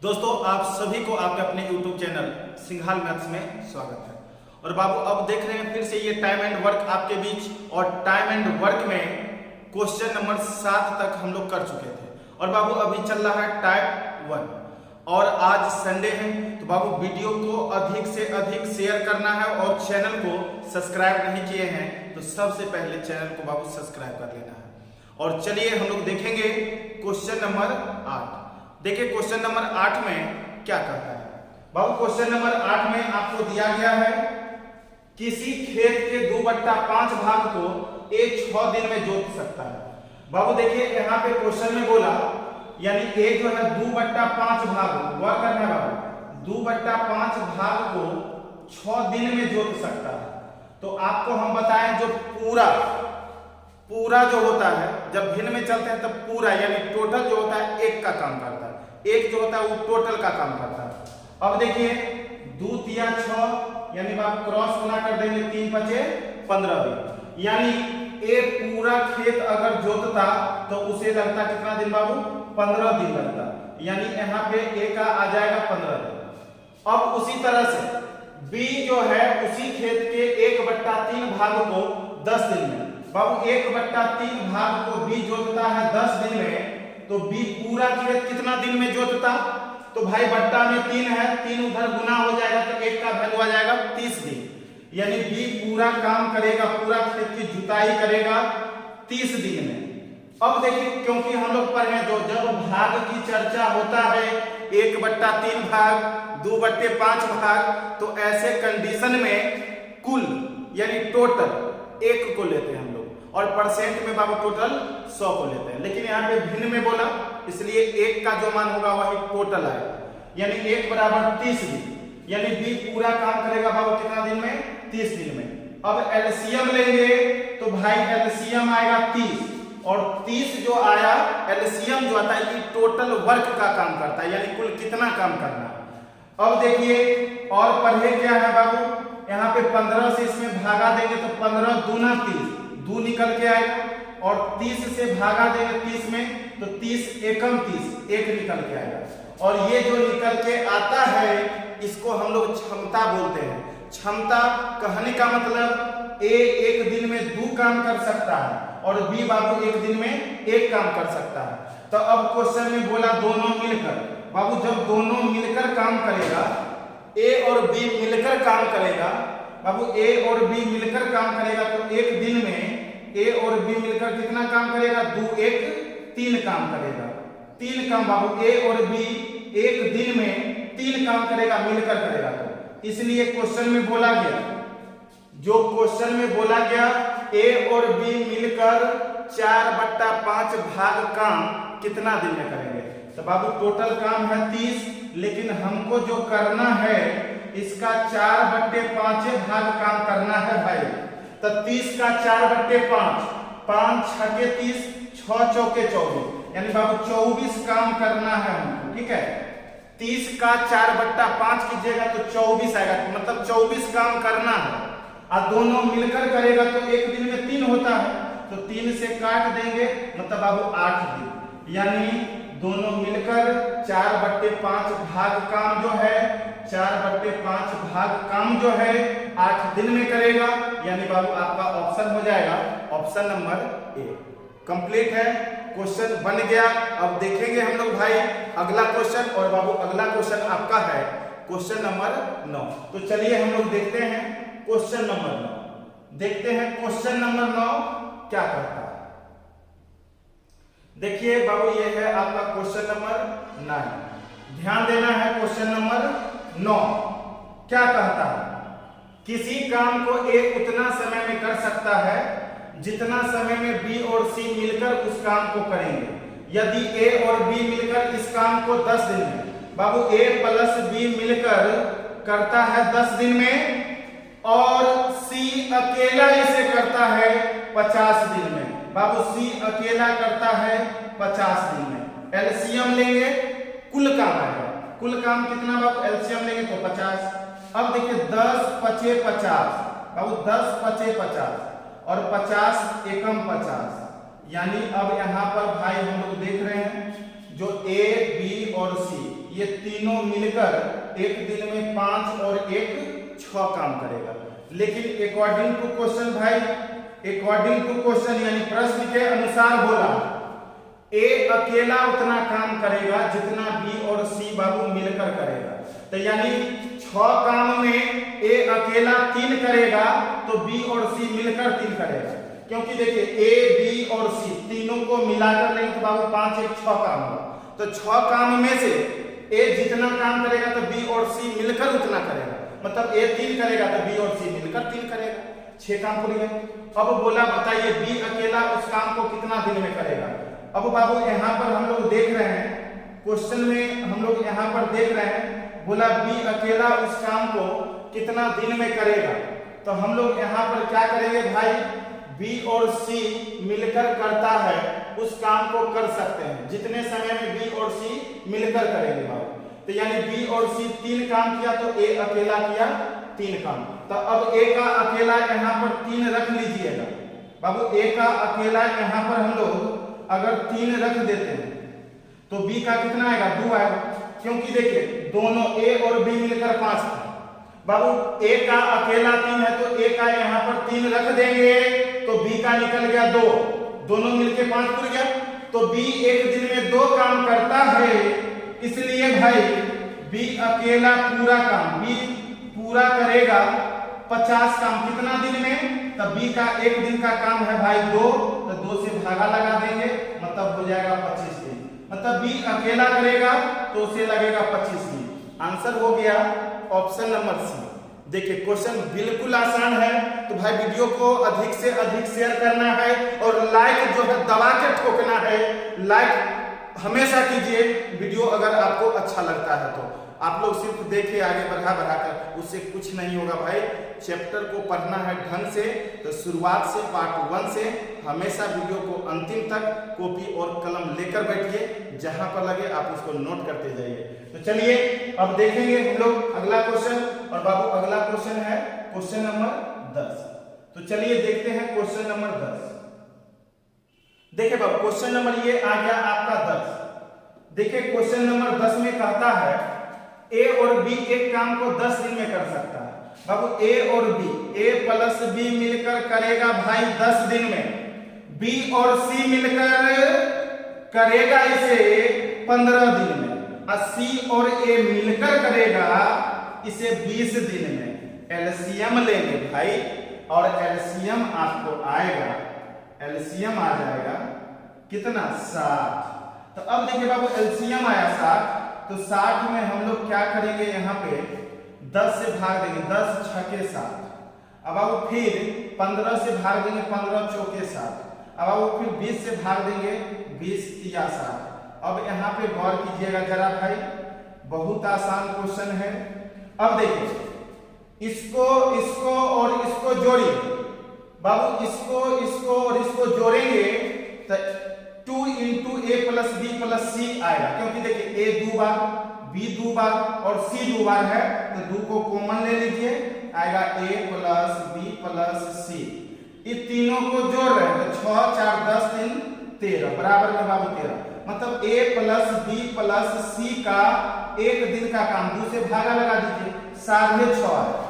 दोस्तों आप सभी को आपके अपने YouTube चैनल सिंघाल मैथ्स में स्वागत है। और बाबू अब देख रहे हैं फिर से ये टाइम एंड वर्क आपके बीच, और टाइम एंड वर्क में क्वेश्चन नंबर 7 तक हम लोग कर चुके थे। और बाबू अभी चल रहा है टाइप 1 और आज संडे है, तो बाबू वीडियो को अधिक से अधिक शेयर करना है और चैनल को सब्सक्राइब नहीं किए हैं तो सबसे पहले चैनल को बाबू सब्सक्राइब कर लेना है। और चलिए हम लोग देखेंगे क्वेश्चन नंबर 8। देखिए क्वेश्चन नंबर 8 में क्या कहता है बाबू। क्वेश्चन नंबर 8 में आपको दिया गया है किसी खेत के 2/5 भाग को A 6 दिन में जोत सकता है। बाबू देखिए यहाँ पे क्वेश्चन में बोला, यानी A जो है 2/5 भाग वह करना है बाबू, 2/5 भाग को 6 दिन में जोत सकता है। तो आपको हम बताएं जो पूरा जो होता है, जब भिन्न में चलते हैं तब पूरा यानी टोटल जो होता है एक का काम करता है, एक जो होता है वो टोटल का काम करता है। अब देखिए 2 तिया 6 यानी आप क्रॉस बना कर देंगे 3 5 15 दिन, यानी ए पूरा खेत अगर जोतता तो उसे लगता कितना दिन बाबू, 15 दिन लगता, यानी यहाँ पे ए का आ जाएगा 15 दिन। अब उसी तरह से बी जो है उसी खेत के 1/3 भाग को 10 दिन में, बाबू 1/3 भाग को बी जोतता है 10 दिन में, तो बी पूरा खेत कितना दिन में जोतता, तो भाई बट्टा में 3 है, 3 उधर गुना हो जाएगा तो 1 का वैल्यू आ जाएगा 30 दिन, यानी बी पूरा काम करेगा, पूरा खेत की जुताई करेगा 30 दिन में। अब देखिए क्योंकि हम लोग पढ़े जो जब भाग की चर्चा होता है 1/3 भाग 2/5 भाग, तो ऐसे कंडीशन में कुल यानी टोटल 1 को लेते हैं हम लोग, और परसेंट में बाबू टोटल 100 को लेते हैं। लेकिन यहाँ पे भिन्न में बोला इसलिए 1 का जो मान होगा वही टोटल आएगा, यानी 1 बराबर 30 दिन, यानी बी पूरा काम करेगा बाबू कितना दिन में, 30 दिन में। अब एलसीएम लेंगे तो भाई एलसीएम आएगा 30, और 30 जो आया एलसीएम जो आता है ये टोटल वर्क का काम करता है, यानी कुल कितना काम करना। अब देखिए और पढ़े क्या है बाबू, यहाँ पे 15 से इसमें भागा देंगे तो 15 दूना 30, 2 निकल के आएगा, और 30 से भागा देंगे 30 में तो 30 एकम 30, 1 निकल के आएगा। और ये जो निकल के आता है इसको हम लोग क्षमता बोलते हैं। क्षमता कहने का मतलब ए 1 दिन में 2 काम कर सकता है और बी बाबू 1 दिन में 1 काम कर सकता है। तो अब क्वेश्चन में बोला दोनों मिलकर, बाबू जब दोनों मिलकर काम करेगा, ए और बी मिलकर काम करेगा, बाबू ए और बी मिलकर काम करेगा तो 1 दिन में ए और बी मिलकर कितना काम करेगा, 2 1 3 काम करेगा, 3 काम बाबू ए और बी 1 दिन में 3 काम करेगा, मिलकर करेगा। तो इसलिए क्वेश्चन में बोला गया, जो क्वेश्चन में बोला गया ए और बी मिलकर 4/5 भाग काम कितना दिन में करेंगे, तो बाबू टोटल काम है 30, लेकिन हमको जो करना है इसका 4/5 भाग काम करना है भाई। तो 30 का 4/5, 5 6 30, 6 चौके 24, यानी बाबू 24 काम करना है हमको, ठीक है। 30 का 4/5 कीजिएगा तो 24 आएगा, मतलब 24 काम करना है, और दोनों मिलकर करेगा तो 1 दिन में 3 होता है, तो 3 से काट देंगे मतलब बाबू 8 दिन, यानी दोनों मिलकर 4/5 भाग काम जो है, 4/5 भाग काम जो है 8 दिन में करेगा, यानी बाबू आपका ऑप्शन हो जाएगा ऑप्शन नंबर ए। कंप्लीट है, क्वेश्चन बन गया। अब देखेंगे हम लोग भाई अगला क्वेश्चन, और बाबू अगला क्वेश्चन आपका है क्वेश्चन नंबर 9। तो चलिए हम लोग देखते हैं क्वेश्चन नंबर 9। देखते हैं क्वेश्चन नंबर 9 क्या कहता है। देखिए बाबू ये है आपका क्वेश्चन नंबर 9, ध्यान देना है। क्वेश्चन नंबर 9 क्या कहता है, किसी काम को ए उतना समय में कर सकता है जितना समय में बी और सी मिलकर उस काम को करेंगे। यदि ए और बी मिलकर इस काम को 10 दिन में, बाबू ए प्लस बी मिलकर करता है 10 दिन में, और सी अकेला इसे करता है 50 दिन में, बाबू सी अकेला करता है 50 दिन में। एलसीएम लेंगे, कुल काम आएगा, कुल काम कितना बाबू, एलसीएम लेंगे तो 50। अब देखिए 10 5 50, बाबू 10 5 50 और 50 एकम 50, यानी अब यहाँ पर भाई हम लोग देख रहे हैं जो ए बी और सी ये तीनों मिलकर एक दिन में 5 और 1 6 काम करेगा। लेकिन अकॉर्डिंग टू क्वेश्चन भाई, अकॉर्डिंग टू क्वेश्चन यानी प्रश्न के अनुसार बोला ए अकेला उतना काम करेगा जितना बी और सी बाबू मिलकर करेगा। तो यानी 6 काम में ए अकेला 3 करेगा तो बी और सी मिलकर 3 करेगा। क्योंकि देखिए ए बी और सी तीनों को मिलाकर लेंगे तो बाबू 5 1 6 काम होगा। तो 6 काम में से ए जितना काम करेगा तो बी और सी मिलकर उतना करेगा। मतलब ए 3 करेगा तो बी और सी मिलकर 3 करेगा। 6 काम पूरे गए। अब बोला बताइए बी अकेला उस काम को कितना दिन में करेगा। अब बाबू यहाँ पर हम लोग देख रहे हैं, क्वेश्चन में हम लोग यहाँ पर देख रहे हैं, बोला बी अकेला उस काम को कितना दिन में करेगा। तो हम लोग यहाँ पर क्या करेंगे भाई, बी और सी मिलकर करता है उस काम को कर सकते हैं जितने समय में बी और सी मिलकर करेंगे बाबू। तो यानी बी और सी 3 काम किया तो ए अकेला किया 3 काम। तो अब ए का अकेला यहाँ पर 3 रख लीजिएगा बाबू। ए का अकेला यहाँ पर हम लोग अगर 3 रख देते हैं तो बी का कितना आएगा 2 आएगा। क्योंकि देखिए दोनों ए और बी मिलकर 5 था बाबू। ए का अकेला 3 है तो ए का यहाँ पर 3 रख देंगे तो बी का निकल गया 2, दोनों मिलके 5 पूर गया। तो बी एक दिन में 2 काम करता है, इसलिए भाई बी अकेला पूरा काम, बी पूरा करेगा 50 काम कितना दिन में। तब बी का एक दिन का काम है भाई 2, तो 2 से भागा लगा देंगे मतलब हो जाएगा 25 दिन। मतलब बी अकेला करेगा तो उसे लगेगा 25 दिन। आंसर हो गया ऑप्शन नंबर सी। देखिए क्वेश्चन बिल्कुल आसान है, तो भाई वीडियो को अधिक से अधिक शेयर करना है और लाइक जो है दबा के ठोकना है। लाइक हमेशा कीजिए वीडियो अगर आपको अच्छा लगता है तो। आप लोग सिर्फ देखिए आगे बढ़ा कर, उससे कुछ नहीं होगा भाई। चैप्टर को पढ़ना है ढंग से, तो शुरुआत से पार्ट 1 से हमेशा वीडियो को अंतिम तक कॉपी और कलम लेकर बैठिए, जहां पर लगे आप उसको नोट करते जाइए। तो चलिए अब देखेंगे हम लोग अगला क्वेश्चन। और बाबू अगला क्वेश्चन है क्वेश्चन नंबर 10। तो चलिए देखते हैं क्वेश्चन नंबर 10। देखिए बाबू क्वेश्चन नंबर ये आ गया आपका 10। देखिए क्वेश्चन नंबर 10 में कहता है ए और बी एक काम को 10 दिन में कर सकता है बाबू। ए और बी, ए प्लस बी मिलकर करेगा भाई 10 दिन में। बी और सी मिलकर करेगा इसे 15 दिन में। और सी और ए मिलकर करेगा इसे 20 दिन में। एलसीएम लेंगे भाई और एलसीएम आपको आएगा, एलसीएम आ जाएगा कितना 60। तो अब देखिए बाबू एलसीएम आया 60, तो 60 में हम लोग क्या करेंगे, यहाँ पे 10 से भाग देंगे, 10 छके 7। अब आप फिर 15 से भाग देंगे, 15 चौके 7। अब आप फिर 20 से भाग देंगे, 20 तिया 7। अब यहाँ पे गौर कीजिएगा जरा भाई, बहुत आसान क्वेश्चन है। अब देखिए इसको इसको और इसको जोड़िए बाबू, इसको और इसको जोड़ेंगे तो 2 इंटू ए प्लस बी प्लस सी आएगा। क्योंकि देखिए ए 2 बार, बी 2 बार और सी 2 बार है, तो 2 को कॉमन ले लीजिए, आएगा ए प्लस बी प्लस सी। ये तीनों को जोड़ रहे हैं तो 6 4 10 3 13 बराबर में बाबू 13। मतलब ए प्लस बी प्लस सी का एक दिन का काम, 2 से भागा लगा दीजिए, 6.5 है।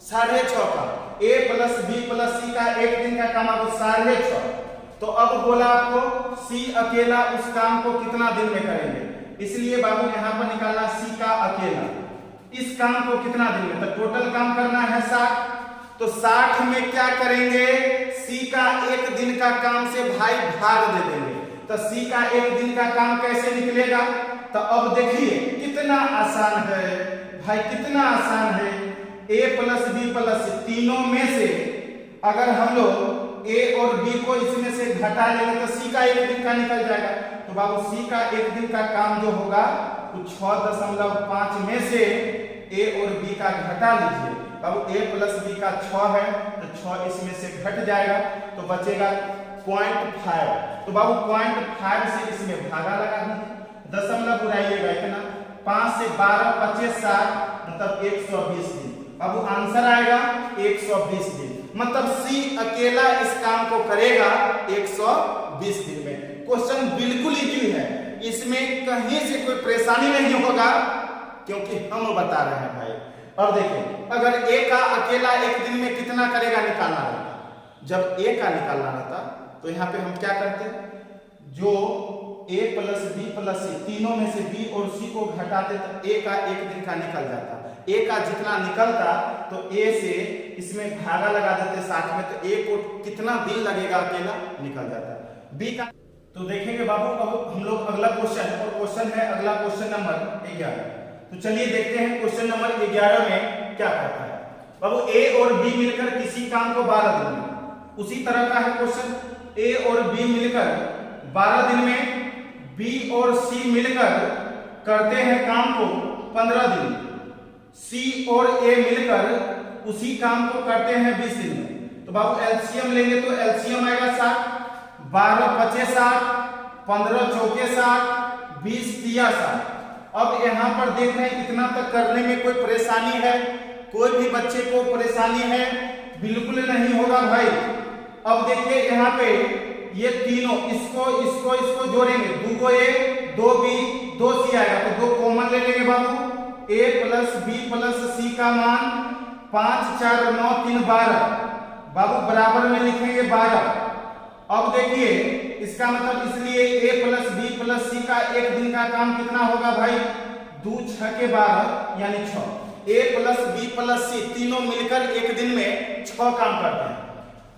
6.5 का ए प्लस बी प्लस सी का एक दिन का काम आपको 6.5। तो अब बोला आपको सी अकेला उस काम को कितना दिन में करेंगे, इसलिए बाबू यहाँ पर निकालना सी का अकेला इस काम को कितना दिन में। तो टोटल काम करना है 60, तो 60 में क्या करेंगे, सी का एक दिन का काम से भाई भाग दे देंगे। तो सी का एक दिन का काम कैसे निकलेगा, तो अब देखिए कितना आसान है भाई, कितना आसान है। ए प्लस बी प्लस सी तीनों में से अगर हम लोग ए और बी को इसमें से घटा लेंगे तो सी का एक दिन का निकल जाएगा। तो बाबू सी का एक दिन का काम जो होगा वो 6.5 में से ए और बी का घटा लीजिए बाबू। ए प्लस बी का 6 है तो 6 इसमें से घट जाएगा तो बचेगा 0.5। तो बाबू 0.5 से इसमें भागा लगा दीजिए, दशमलव बुलाइएगा इतना, 5 से 12 25 60 मतलब 120 दिन। बाबू आंसर आएगा 120 दिन। मतलब सी अकेला इस काम को करेगा 120 दिन में। क्वेश्चन बिल्कुल इजी है, इसमें कहीं से कोई परेशानी नहीं होगा, क्योंकि हम बता रहे हैं भाई। और देखिए अगर a का अकेला एक दिन में कितना करेगा निकालना रहता, जब a का निकालना रहता तो यहाँ पे हम क्या करते हैं, जो a plus b plus c तीनों में से b और c को घटाते तो a का एक दिन का निकल जाता, a का जितना निकलता तो a से इसमें भागा लगा देते साथ में, तो a को कितना दिन लगेगा अकेला निकल जाता, b का। तो देखेंगे बाबू अब हम लोग अगला क्वेश्चन, और क्वेश्चन है अगला क्वेश्चन नंबर 11। तो चलिए देखते हैं क्वेश्चन नंबर 11 में क्या कहता है। बाबू a और b मिलकर किसी काम को 12 दिन में, उसी तरह का है क्वेश्चन, a और b मिलकर 12 दिन में, b और c मिलकर करते हैं काम को 15 दिन, c और a मिलकर उसी काम को करते हैं 20 दिन में। तो बाबू एलसीएम लेंगे तो एलसीएम आएगा 60, 12 पचे 60, 15 चौके 60, 20 तिया 60। अब यहाँ पर देख रहे हैं इतना तक करने में कोई परेशानी है, कोई भी बच्चे को परेशानी है बिल्कुल नहीं होगा भाई। अब देखिए यहाँ पे ये तीनों इसको इसको इसको जोड़ेंगे, 2 a 2 b 2 c आएगा, तो 2 कॉमन ले लेंगे बाबू, a plus b plus c का मान 5 4 9 3 12, बाबू बराबर में लिखेंगे 12। अब देखिए इसका मतलब इसलिए a plus b plus c का एक दिन का काम कितना होगा भाई, 2 6 के 12 यानी 6, a plus b plus c तीनों मिलकर एक दिन में 6 काम करते हैं।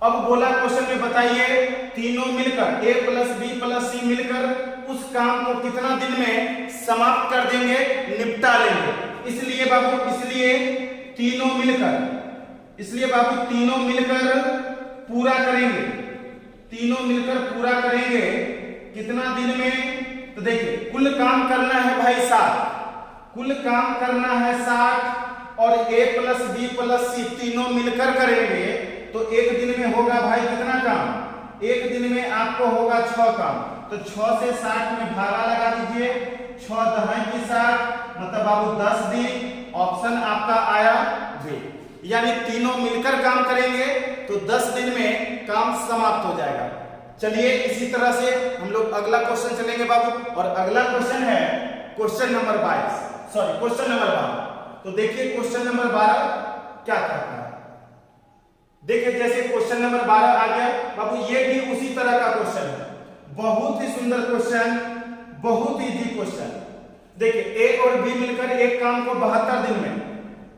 अब बोला क्वेश्चन में बताइए तीनों मिलकर a plus b plus c मिलकर उस काम को कितना दिन में समाप्त कर देंगे, निपटा लेंगे। इसलिए बाबू तीनों मिलकर पूरा करेंगे, तीनों मिलकर पूरा करेंगे कितना दिन में। तो देखिए कुल काम करना है भाई 60, कुल काम करना है 60 और a plus b plus c तीनों मिलकर करेंगे तो एक दिन में होगा भाई कितना काम, एक दिन में आपको होगा 6 काम। तो 6 से 60 में भागा लगा दीजिए, 6 दहाई की 60 मतलब बाबू 10 दिन, ऑप्शन आपका आया बी, यानी तीनों मिलकर काम करेंगे तो 10 दिन में काम समाप्त हो जाएगा। चलिए इसी तरह से हम लोग अगला क्वेश्चन चलेंगे बाबू, और अगला क्वेश्चन है क्वेश्चन नंबर 12। तो देखिए क्वेश्चन नंबर 12 क्या कहता है। देखिए जैसे क्वेश्चन नंबर 12 आ गया बाबू, ये भी उसी तरह का क्वेश्चन है, बहुत ही सुंदर क्वेश्चन, बहुत इजी क्वेश्चन। देखिए a और b मिलकर एक काम को 72 दिन में,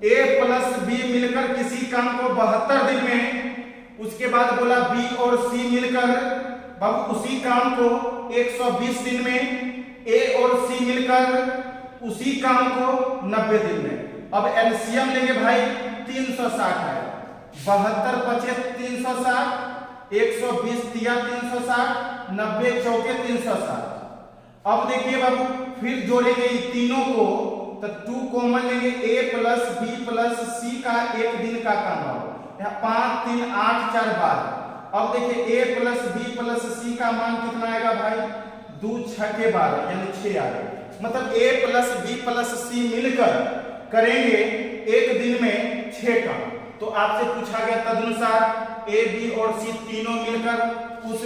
a प्लस b मिलकर किसी काम को 72 दिन में, उसके बाद बोला b और c मिलकर बाबू उसी काम को 120 दिन में, a और c मिलकर उसी काम को 90 दिन में। अब एलसीएम लेंगे भाई 360 है, 72 पचे 360, 120 तिया 360, 90 चौके 360। अब देखिए बाबू फिर जोड़ेंगे इन तीनों को, तो 2 कॉमन लेंगे, a plus b plus c का एक दिन का काम होगा, यहाँ 5 3 8 4 12। अब देखिए a plus b plus c का मान कितना आएगा भाई, 2 6 के 12 यानी 6 आ गया। मतलब a plus b plus c मिलकर करेंगे एक दिन में 6 काम। तो आपसे पूछा गया तदनुसार a b और c तीनों मिलकर उस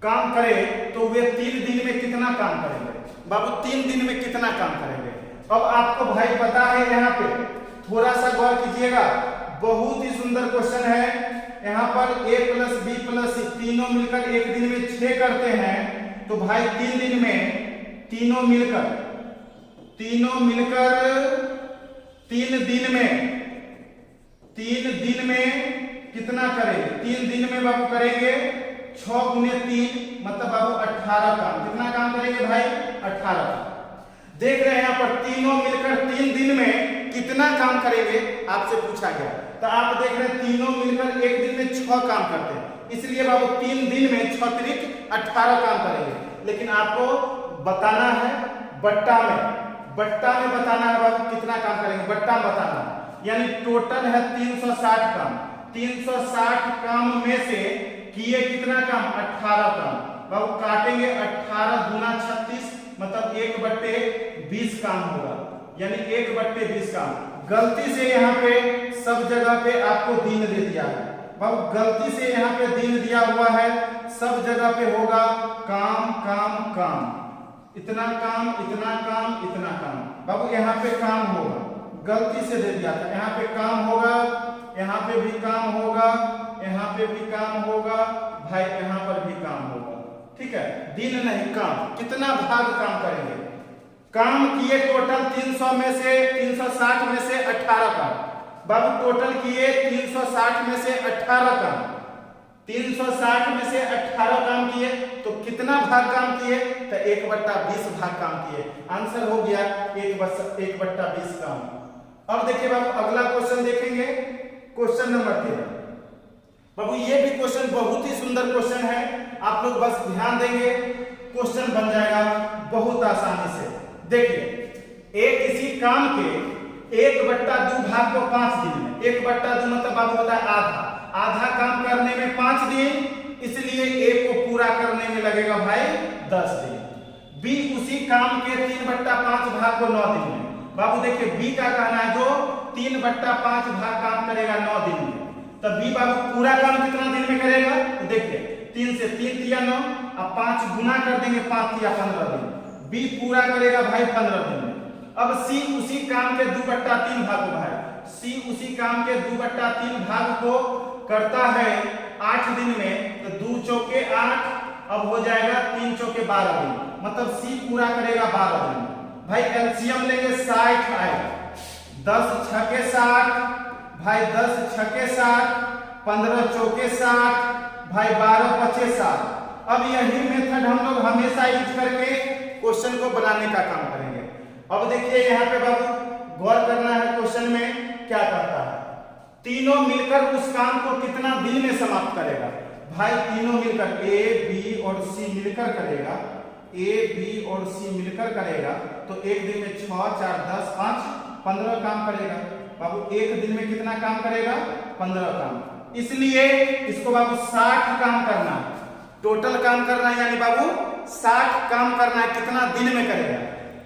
काम करे तो वे 3 दिन में कितना काम करेंगे बाबू, 3 दिन में कितना काम करेंगे। अब आपको भाई पता है, यहाँ पे थोड़ा सा गौर कीजिएगा, बहुत ही सुंदर क्वेश्चन है। यहाँ पर a plus b plus c तीनों मिलकर एक दिन में 6 करते हैं, तो भाई 3 दिन में तीनों मिलकर 3 दिन में कितना करेंगे, 3 दिन में बाबू करेंगे 6 गुने 3 मतलब बाबू 18 काम। कितना काम करेंगे भाई, 18 काम। देख रहे हैं यहाँ पर तीनों मिलकर 3 दिन में कितना काम करेंगे आपसे पूछा गया। तो आप देख रहे हैं तीनों मिलकर एक दिन में 6 काम करते हैं, इसलिए बाबू 3 दिन में 6 त्रिक 18 काम करेंगे। लेकिन आपको बताना है बट्टा में बताना है बाबू कितना काम करेंगे, बट्टा में बताना है। यानी टोटल है 360 काम, 360 काम में से किए कितना काम, 18 काम। बाबू काटेंगे 18 दूना 36 मतलब 1/20 काम होगा, यानी 1/20 काम। गलती से यहाँ पे सब जगह पे आपको दिन दे दिया है बाबू गलती से यहाँ पे दिन दिया हुआ है, सब जगह पे होगा काम काम काम, इतना काम इतना काम इतना काम। बाबू यहाँ पे काम होगा, गलती से दे दिया था, यहाँ पे काम होगा, यहाँ पे भी काम होगा, यहाँ पे भी काम होगा भाई, यहाँ पर भी काम होगा। ठीक है, दिन नहीं काम। कितना भाग काम करेंगे? काम किए टोटल 300 में से 360 में से 18 काम। बाबू टोटल किए 360 में से 18 काम, 360 में से 18 काम किए तो कितना भाग काम किए? तो 1/20 भाग काम किए। आंसर हो गया 1/20 काम। अब देखिए बाबू अगला क्वेश्चन देखेंगे, क्वेश्चन नंबर 13। बाबू ये भी क्वेश्चन बहुत ही सुंदर क्वेश्चन है, आप लोग बस ध्यान देंगे क्वेश्चन बन जाएगा बहुत आसानी से। देखिए एक इसी काम के 1/2 भाग को 5 दिन में, 1/2 मतलब बाबू होता है आधा, आधा काम करने में 5 दिन, इसलिए एक को पूरा करने में लगेगा भाई 10 दिन। बी उसी काम के 3/5 भाग को 9 दिन में। बाबू देखिए बी का कहना है जो 3/5 भाग काम करेगा 9 दिन में, तब बी बाबू पूरा काम कितना दिन में करेगा? तो देखिए 3 से 3 तिया 9, अब 5 गुना कर देंगे 5 तिया 15 दिन, बी पूरा करेगा भाई 15 दिन में। अब सी उसी काम के 2/3 भाग को भाई, सी उसी काम के 2/3 भाग को करता है 8 दिन में, तो 2 चौके 8, अब हो जाएगा 3 चौके 12 दिन, मतलब सी पूरा करेगा 12 दिन। भाई एलसीएम लेंगे 60 आएगा, 10 छके 60 भाई, 10 छके 60, 15 चौके 60 भाई, 12 पचे 60। अब यही मेथड हम लोग हमेशा यूज करके क्वेश्चन को बनाने का काम करेंगे। अब देखिए यहाँ पे बाबू गौर करना है, क्वेश्चन में क्या कहता है? तीनों मिलकर उस काम को कितना दिन में समाप्त करेगा? भाई तीनों मिलकर ए बी और सी मिलकर करेगा, ए बी और सी मिलकर करेगा तो एक दिन में 6 4 10 5 15 काम करेगा। बाबू एक दिन में कितना काम करेगा? 15 काम। इसलिए इसको बाबू 60 काम करना है, टोटल काम करना है, यानी बाबू 60 काम करना है। कितना दिन में करेगा?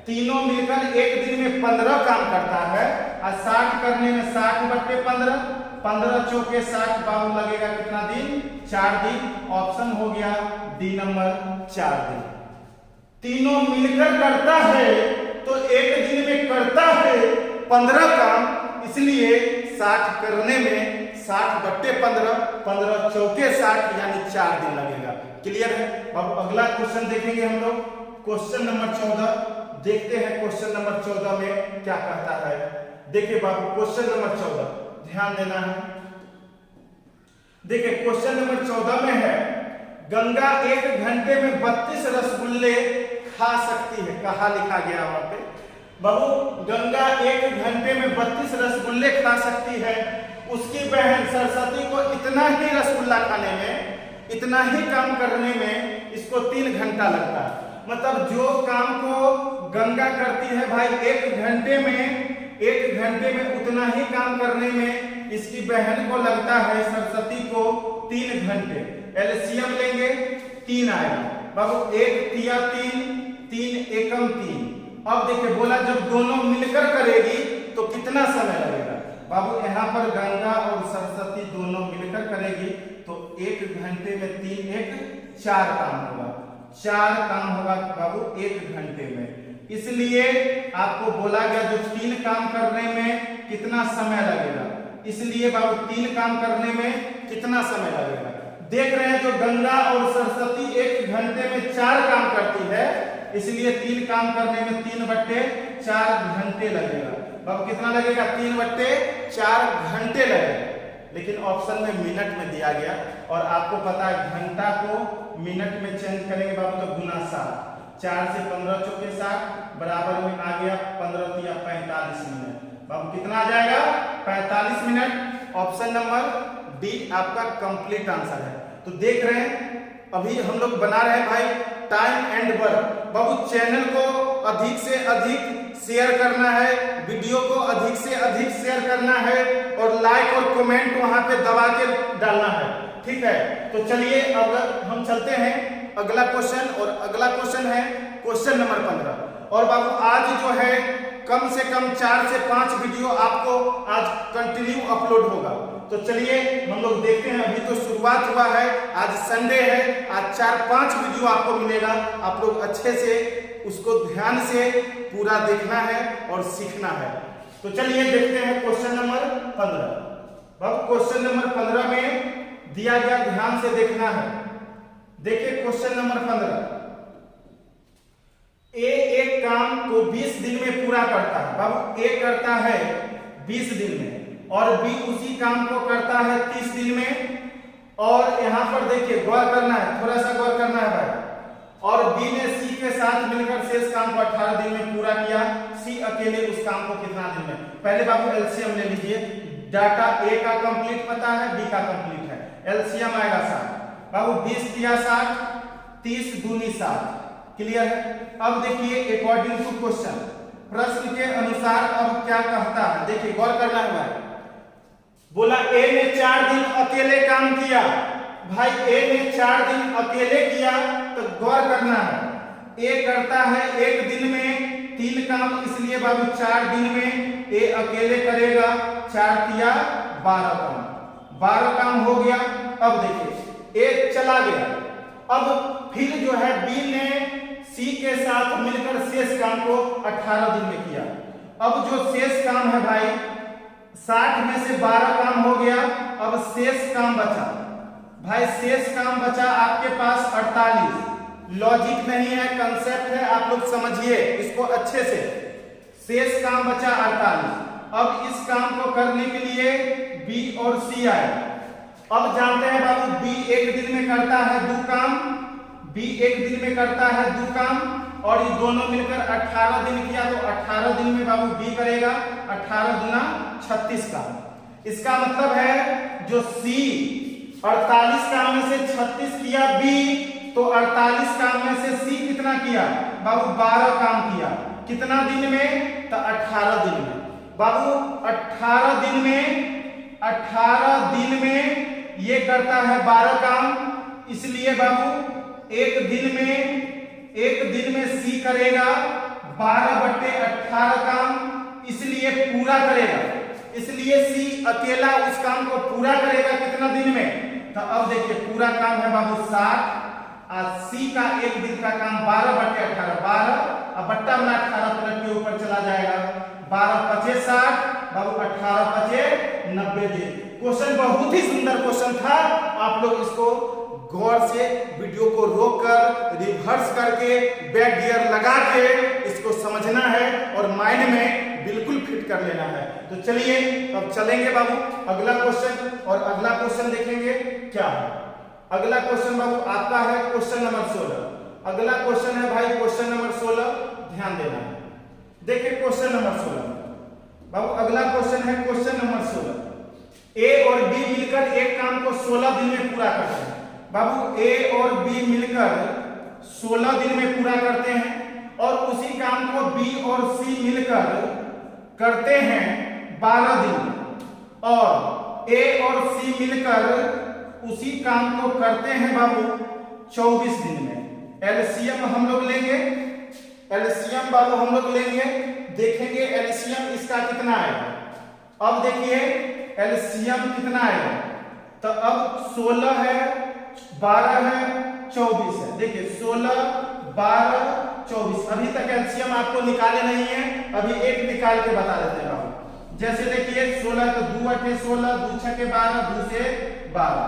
तीनों मिलकर एक दिन में 15 काम करता है, और 60 करने में 60/15, 15 चौके 60 बाबू लगेगा कितना दिन? 4 दिन। ऑप्शन हो गया डी नंबर 4 दिन। तीनों मिलकर करता है तो एक दिन में करता है 15 काम, इसलिए 60 करने में 60/15, 15 चौके 60 यानी 4 दिन लगेगा। क्लियर है? अब अगला क्वेश्चन देखेंगे हम लोग, क्वेश्चन नंबर 14। देखते हैं क्वेश्चन नंबर 14 में क्या कहता है। देखिए बाबू क्वेश्चन नंबर 14 ध्यान देना है। देखिए क्वेश्चन नंबर 14 में है गंगा 1 घंटे में 32 रसगुल्ले खा सकती है। कहाँ लिखा गया वहां पे? बाबू गंगा 1 घंटे में 32 रसगुल्ले खा सकती है, उसकी बहन सरस्वती को इतना ही रसगुल्ला खाने में, इतना ही काम करने में इसको 3 घंटा लगता है। मतलब जो काम को गंगा करती है भाई 1 घंटे में उतना ही काम करने में इसकी बहन को लगता है सरस्वती को 3 घंटे। एलसीएम लेंगे 3 आएगा बाबू, 1 तिया 3, 3 एकम 3। अब देखिए बोला जब दोनों मिलकर करेगी तो कितना समय लगेगा? बाबू यहाँ पर गंगा और सरस्वती दोनों मिलकर करेगी तो 1 घंटे में 3 1 4 काम होगा, 4 काम होगा बाबू 1 घंटे में। इसलिए आपको बोला गया जो 3 काम करने में कितना समय लगेगा, इसलिए बाबू 3 काम करने में कितना समय लगेगा। देख रहे हैं जो गंगा और सरस्वती 1 घंटे में 4 काम करती है, इसलिए 3 काम करने में 3/4 घंटे लगेगा। बाबू कितना लगेगा? 3/4 घंटे लगेगा। लेकिन ऑप्शन में मिनट में दिया गया और आपको पता है घंटा को मिनट में चेंज करेंगे बाबू तो गुना 7, 4 से 15 चौके 60 बराबर में आ गया 15 तिया 45 मिनट। बाबू कितना आ जाएगा? 45 मिनट। ऑप्शन नंबर डी आपका कंप्लीट आंसर है। तो देख रहे हैं अभी हम लोग बना रहे हैं भाई time and work. Babu channel को अधिक से अधिक शेयर करना है, वीडियो को अधिक से अधिक शेयर करना है और लाइक और कमेंट वहां पे दबा के डालना है। ठीक है, तो चलिए अब हम चलते हैं अगला क्वेश्चन, और अगला क्वेश्चन है क्वेश्चन नंबर 15। और बाबू आज जो है कम से कम 4 से 5 वीडियो आपको आज कंटिन्यू अपलोड होगा। तो चलिए हम लोग देखते हैं। अभी तो शुरुआत हुआ है, आज संडे है, आज 4-5 वीडियो आपको मिलेगा। आप लोग अच्छे से उसको ध्यान से पूरा देखना है और सीखना है। तो चलिए देखते हैं क्वेश्चन नंबर 15। अब क्वेश्चन नंबर 15 में दिया गया, ध्यान से देखना है। देखिए क्वेश्चन नंबर 15, ए एक काम को 20 दिन में पूरा करता है। बाबू ए करता है 20 दिन में और बी उसी काम को करता है 30 दिन में। और यहां पर देखिए गौर करना है, थोड़ा सा गौर करना है भाई। और बी ने सी के साथ मिलकर शेष काम को 18 दिन में पूरा किया। सी अकेले उस काम को कितना दिन में? पहले बाबू एलसीएम ले लीजिए। डाटा ए का कंप्लीट पता है, बी का कंप्लीट है। एलसीएम आएगा 60। बाबू 20 दिया 60, 30 दूनी 60। क्लियर है? अब देखिए अकॉर्डिंग टू क्वेश्चन, प्रश्न के अनुसार अब क्या कहता है, देखिए गौर करना है भाई। बोला ए ने 4 दिन अकेले काम किया। भाई ए ने 4 दिन अकेले किया, तो गौर करना है। ए करता है एक दिन में 3 काम, इसलिए बाबू 4 दिन में ए अकेले करेगा। 4 किया 12 काम, 12 काम हो गया। अब देखिए ए चला गया। अब फिर जो है बी ने सी के साथ मिलकर शेष काम को 18 दिन में किया। अब जो शेष काम है भाई, 60 में से 12 काम हो गया। अब शेष काम बचा भाई, शेष काम बचा आपके पास 48। लॉजिक नहीं है, कंसेप्ट है, आप लोग समझिए इसको अच्छे से। शेष काम बचा 48। अब इस काम को करने के लिए बी और सी आए। अब जानते हैं बाबू बी एक दिन में करता है 2 काम, बी एक दिन में करता है 2 काम, और ये दोनों मिलकर 18 दिन किया, तो 18 दिन में बाबू बी करेगा 18 गुना 36 काम। इसका मतलब है जो सी 48 काम में से 36 किया बी, तो 48 काम में से सी कितना किया बाबू? 12 काम किया। कितना दिन में? तो 18 दिन में। बाबू 18 दिन में, 18 दिन में ये करता है 12 काम, इसलिए बाबू एक दिन में सी करेगा 12/18 काम, इसलिए पूरा करेगा। इसलिए सी अकेला उस काम को पूरा करेगा कितना दिन में? तो अब देखिए पूरा काम है बाबू 60, और सी का एक दिन का काम 12/18, 12 और बट्टा बना 18 पलट के ऊपर चला जाएगा। 12 पचे 60 बाबू, 18 पचे 90 दिन। क्वेश्चन बहुत ही सुंदर क्वेश्चन था। आप लोग इसको गौर से वीडियो को रोककर रिवर्स करके बैक गियर लगा के इसको समझना है और माइंड में बिल्कुल फिट कर लेना है। तो चलिए अब चलेंगे बाबू अगला क्वेश्चन, और अगला क्वेश्चन देखेंगे क्या है। अगला क्वेश्चन बाबू आपका है क्वेश्चन नंबर 16। अगला क्वेश्चन है भाई क्वेश्चन नंबर 16, ध्यान देना है। देखिए क्वेश्चन नंबर 16 बाबू, अगला क्वेश्चन है क्वेश्चन नंबर 16। ए और बी मिलकर एक काम को 16 दिन में पूरा करते हैं। बाबू ए और बी मिलकर 16 दिन में पूरा करते हैं, और उसी काम को बी और सी मिलकर करते हैं 12 दिन, और ए और सी मिलकर उसी काम को करते हैं बाबू 24 दिन में। एलसीएम हम लोग लेंगे, एलसीएम बाबू हम लोग लेंगे, देखेंगे एलसीएम इसका कितना आएगा। अब देखिए एलसीएम कितना आएगा, तो अब 16 है, 12 है, 24 है। देखिए 16, 12, 24। अभी तक एलसीएम आपको निकाले नहीं है, अभी एक निकाल के बता देते हैं बाबू। जैसे देखिए 16 तो 2 8 16, 2 6 12, 2 से 12।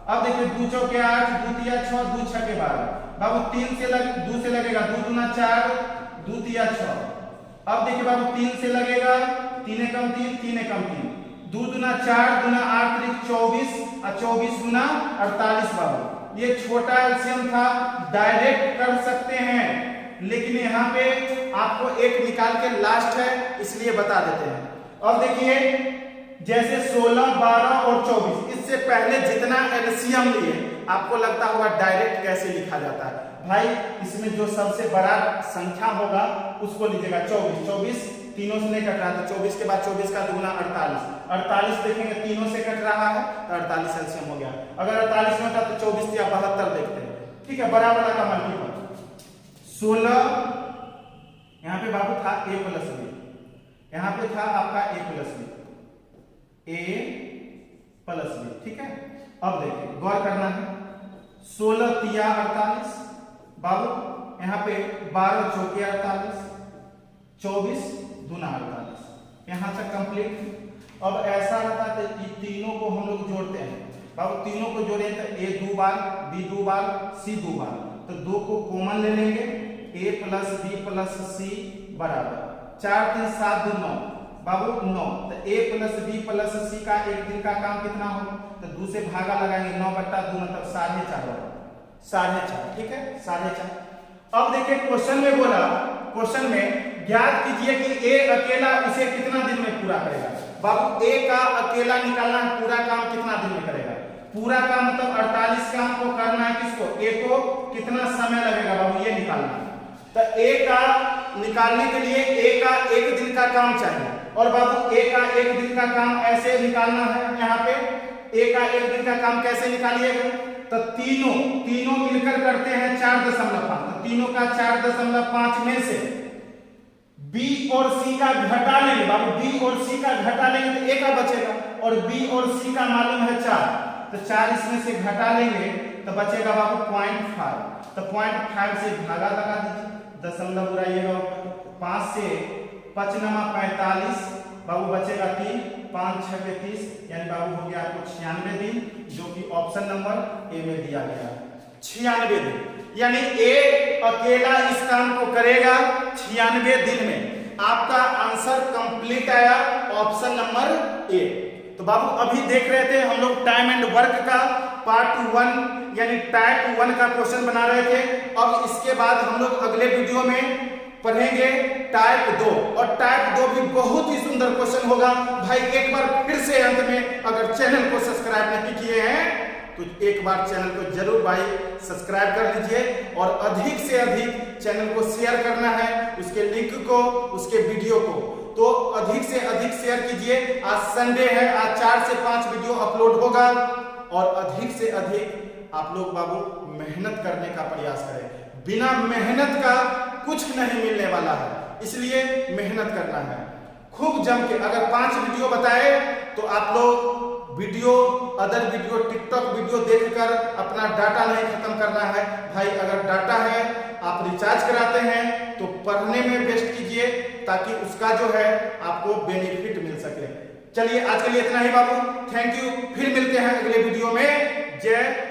अब देखिए 2 चौके 8, 2 तिया 6, 2 6 12। बाबू 3 से 2 से लगेगा, 2 दूना 4, 2 तिया 6। अब देखिए बाबू 3 से लगेगा, 3 एकम 3, 3 एकम 3, 2 दूना 4, दूना 8 त्रिक 24, और 24 गुना 48 बाबू। ये छोटा एलसीएम था, डायरेक्ट कर सकते हैं, लेकिन यहाँ पे आपको एक निकाल के लास्ट है इसलिए बता देते हैं। अब देखिए जैसे 16, 12 और 24, इससे पहले जितना एलसीएम लिए आपको लगता होगा डायरेक्ट कैसे लिखा जाता है। भाई इसमें जो सबसे बड़ा संख्या होगा उसको लीजिएगा 24। 24 तीनों से नहीं कट रहा, तो 24 के बाद 24 का दुगुना 48। 48 देखेंगे तीनों से कट रहा है, तो 48 एलसीएम हो गया। अगर 48 में होता तो 24 या 72 देखते हैं। ठीक है, बड़ा वाला का मल्टीपल 16, यहाँ पे बाबू था a + b, यहाँ पे था आपका a + b, a plus B, ठीक है। अब देखिए गौर करना है, 16 तिया 48 बाबू, यहाँ पे 12 चौके 48, 24 दूना 48, यहाँ तक कंप्लीट। अब ऐसा रहता है कि तीनों को हम लोग जोड़ते हैं बाबू, तीनों को जोड़े तो ए 2 बार, बी 2 बार, सी 2 बार, तो 2 को कॉमन ले लेंगे, ए प्लस बी प्लस सी बराबर 4 3 7 2 9 बाबू 9, तो ए प्लस बी प्लस सी का एक दिन का काम कितना होगा, तो 2 से भागा लगाएंगे, 9/2 मतलब 4.5 4.5, ठीक है 4.5। अब देखिए क्वेश्चन में बोला, क्वेश्चन में ज्ञात कीजिए कि ए अकेला इसे कितना दिन में पूरा करेगा। बाबू ए का अकेला निकालना है, पूरा काम कितना दिन में करेगा, पूरा काम मतलब 48 काम को करना है किसको, ए को, कितना समय लगेगा बाबू ये निकालना है। तो ए का निकालने के लिए ए का एक दिन का काम चाहिए, और बाबू ए का एक दिन का काम ऐसे निकालना है, यहाँ पे ए का एक दिन का काम कैसे निकालिएगा, तो तीनों मिलकर करते हैं 4.5, तो तीनों का 4.5 में से बी और सी का घटा लेंगे बाबू, बी और सी का घटा लेंगे तो ए का बचेगा, और बी और सी का मालूम है 4, तो 4 इसमें से घटा लेंगे तो बचेगा बाबू 0.5, तो 0.5 से भागा लगा दीजिए, दशमलव उड़ाइएगा, 5 से 5 × 45 बाबू बचेगा 3, 5 6 के 30, यानी बाबू हो गया आपको 96 दिन, जो कि ऑप्शन नंबर ए में दिया गया है 96 दिन, यानी ए अकेला इस काम को करेगा 96 दिन में। आपका आंसर कंप्लीट आया ऑप्शन नंबर ए। तो बाबू अभी देख रहे थे हम लोग टाइम एंड वर्क का पार्ट 1 यानी टाइप 1 का क्वेश्चन बना रहे थे। अब इसके बाद हम लोग अगले वीडियो में पढ़ेंगे टाइप 2, और टाइप 2 भी बहुत ही सुंदर क्वेश्चन होगा। भाई एक बार फिर से अंत में अगर चैनल को सब्सक्राइब नहीं किए हैं तो एक बार चैनल को जरूर भाई सब्सक्राइब कर लीजिए, और अधिक से अधिक चैनल को शेयर करना है, उसके लिंक को, उसके वीडियो को तो अधिक से अधिक शेयर कीजिए। आज संडे है, आज 4 से 5 वीडियो अपलोड होगा, और अधिक से अधिक आप लोग बाबू मेहनत करने का प्रयास करें। बिना मेहनत का कुछ नहीं मिलने वाला है, इसलिए मेहनत करना है खूब जम के। अगर 5 वीडियो बताए तो आप लोग video, other video, TikTok video देखकर अपना डाटा नहीं खत्म करना है भाई। अगर डाटा है, आप रिचार्ज कराते हैं तो पढ़ने में बेस्ट कीजिए, ताकि उसका जो है आपको बेनिफिट मिल सके। चलिए आज के लिए इतना ही बाबू, थैंक यू, फिर मिलते हैं अगले वीडियो में। जय